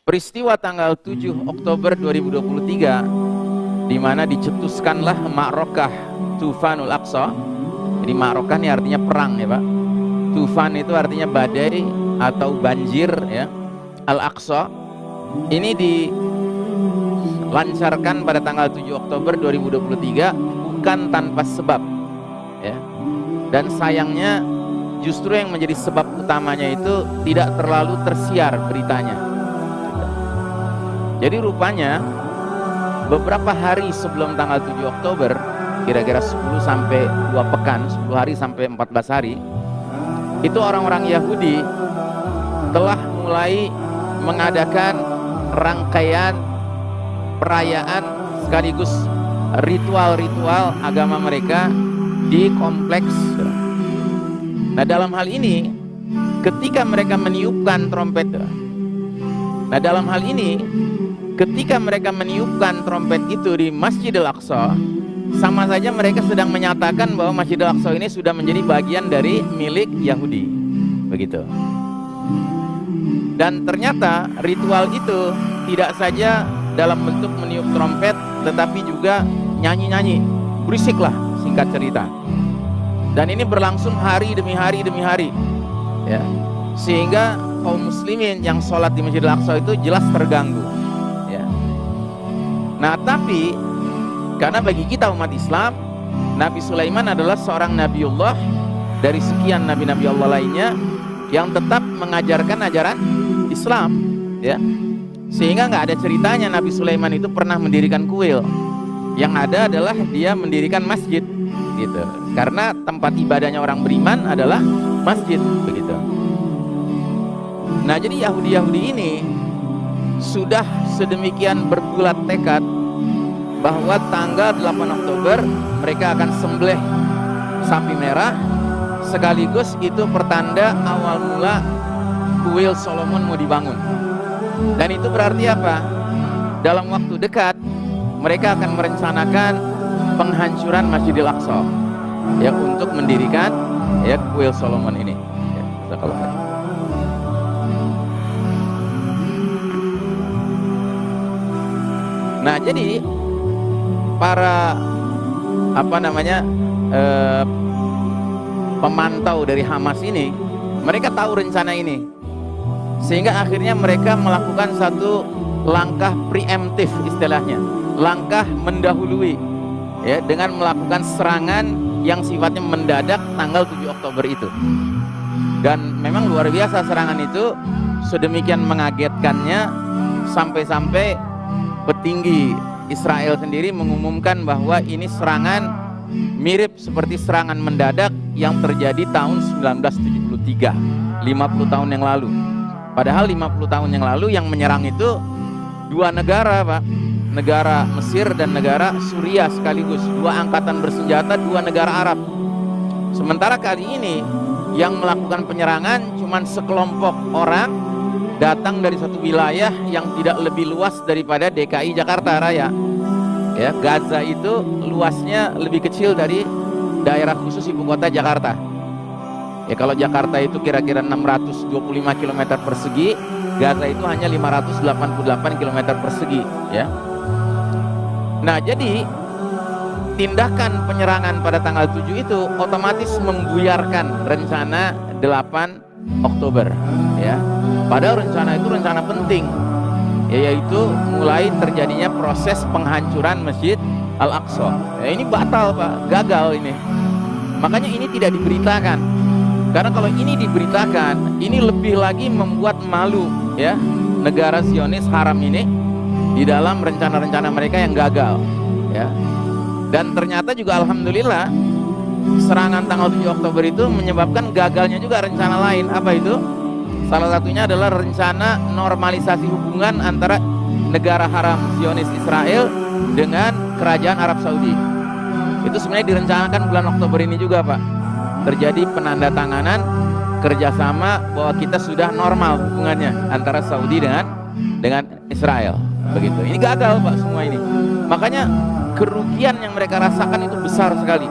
peristiwa tanggal 7 Oktober 2023 di mana dicetuskanlah Ma'rokah Tufanul Aqsa. Jadi Ma'rokah ini artinya perang ya Pak. Tufan itu artinya badai atau banjir ya. Al-Aqsa ini dilancarkan pada tanggal 7 Oktober 2023 bukan tanpa sebab ya. Dan sayangnya justru yang menjadi sebab utamanya itu tidak terlalu tersiar beritanya. Jadi rupanya beberapa hari sebelum tanggal 7 Oktober, kira-kira 10 sampai 2 pekan, 10 hari sampai 14 hari, itu orang-orang Yahudi telah mulai mengadakan rangkaian perayaan sekaligus ritual-ritual agama mereka di kompleks. Nah, dalam hal ini ketika mereka meniupkan trompet, ketika mereka meniupkan trompet itu di Masjidil Aqsa, sama saja mereka sedang menyatakan bahwa Masjidil Aqsa ini sudah menjadi bagian dari milik Yahudi. Begitu. Dan ternyata ritual itu tidak saja dalam bentuk meniup trompet, tetapi juga nyanyi-nyanyi, berisiklah singkat cerita. Dan ini berlangsung hari demi hari demi hari ya. Sehingga kaum muslimin yang sholat di Masjidil Aqsa itu jelas terganggu ya. Nah, tapi karena bagi kita umat Islam, Nabi Sulaiman adalah seorang nabiullah dari sekian nabi-nabi Allah lainnya yang tetap mengajarkan ajaran Islam ya. Sehingga nggak ada ceritanya Nabi Sulaiman itu pernah mendirikan kuil. Yang ada adalah dia mendirikan masjid gitu. Karena tempat ibadahnya orang beriman adalah masjid begitu. Nah, jadi Yahudi-Yahudi ini sudah sedemikian berbulat tekad bahwa tanggal 8 Oktober mereka akan sembelih sapi merah, sekaligus itu pertanda awal mula kuil Solomon mau dibangun. Dan itu berarti apa? Dalam waktu dekat mereka akan merencanakan penghancuran Masjidil Aqsa ya, untuk mendirikan ya kuil Solomon ini ya. Nah, jadi para pemantau dari Hamas ini, mereka tahu rencana ini, sehingga akhirnya mereka melakukan satu langkah preemptif, istilahnya langkah mendahului ya, dengan melakukan serangan yang sifatnya mendadak tanggal 7 Oktober itu. Dan memang luar biasa serangan itu, sedemikian mengagetkannya sampai-sampai petinggi Israel sendiri mengumumkan bahwa ini serangan mirip seperti serangan mendadak yang terjadi tahun 1973, 50 tahun yang lalu. Padahal 50 tahun yang lalu yang menyerang itu dua negara Pak, negara Mesir dan negara Suriah sekaligus, dua angkatan bersenjata, dua negara Arab. Sementara kali ini yang melakukan penyerangan cuman sekelompok orang datang dari satu wilayah yang tidak lebih luas daripada DKI Jakarta Raya ya. Gaza itu luasnya lebih kecil dari daerah khusus ibu kota Jakarta ya. Kalau Jakarta itu kira-kira 625 km persegi, Gaza itu hanya 588 km persegi ya. Nah, jadi tindakan penyerangan pada tanggal 7 itu otomatis membuyarkan rencana 8 Oktober ya. Padahal rencana itu rencana penting, yaitu mulai terjadinya proses penghancuran Masjid Al-Aqsa. Ya, ini batal Pak, gagal ini. Makanya ini tidak diberitakan. Karena kalau ini diberitakan, ini lebih lagi membuat malu ya negara Zionis haram ini di dalam rencana-rencana mereka yang gagal ya. Dan ternyata juga alhamdulillah serangan tanggal 7 Oktober itu menyebabkan gagalnya juga rencana lain. Apa itu? Salah satunya adalah rencana normalisasi hubungan antara negara haram Zionis Israel dengan kerajaan Arab Saudi. Itu sebenarnya direncanakan bulan Oktober ini juga Pak. Terjadi penandatanganan kerjasama bahwa kita sudah normal hubungannya antara Saudi dengan Israel. Begitu. Ini gagal Pak semua ini. Makanya kerugian yang mereka rasakan itu besar sekali.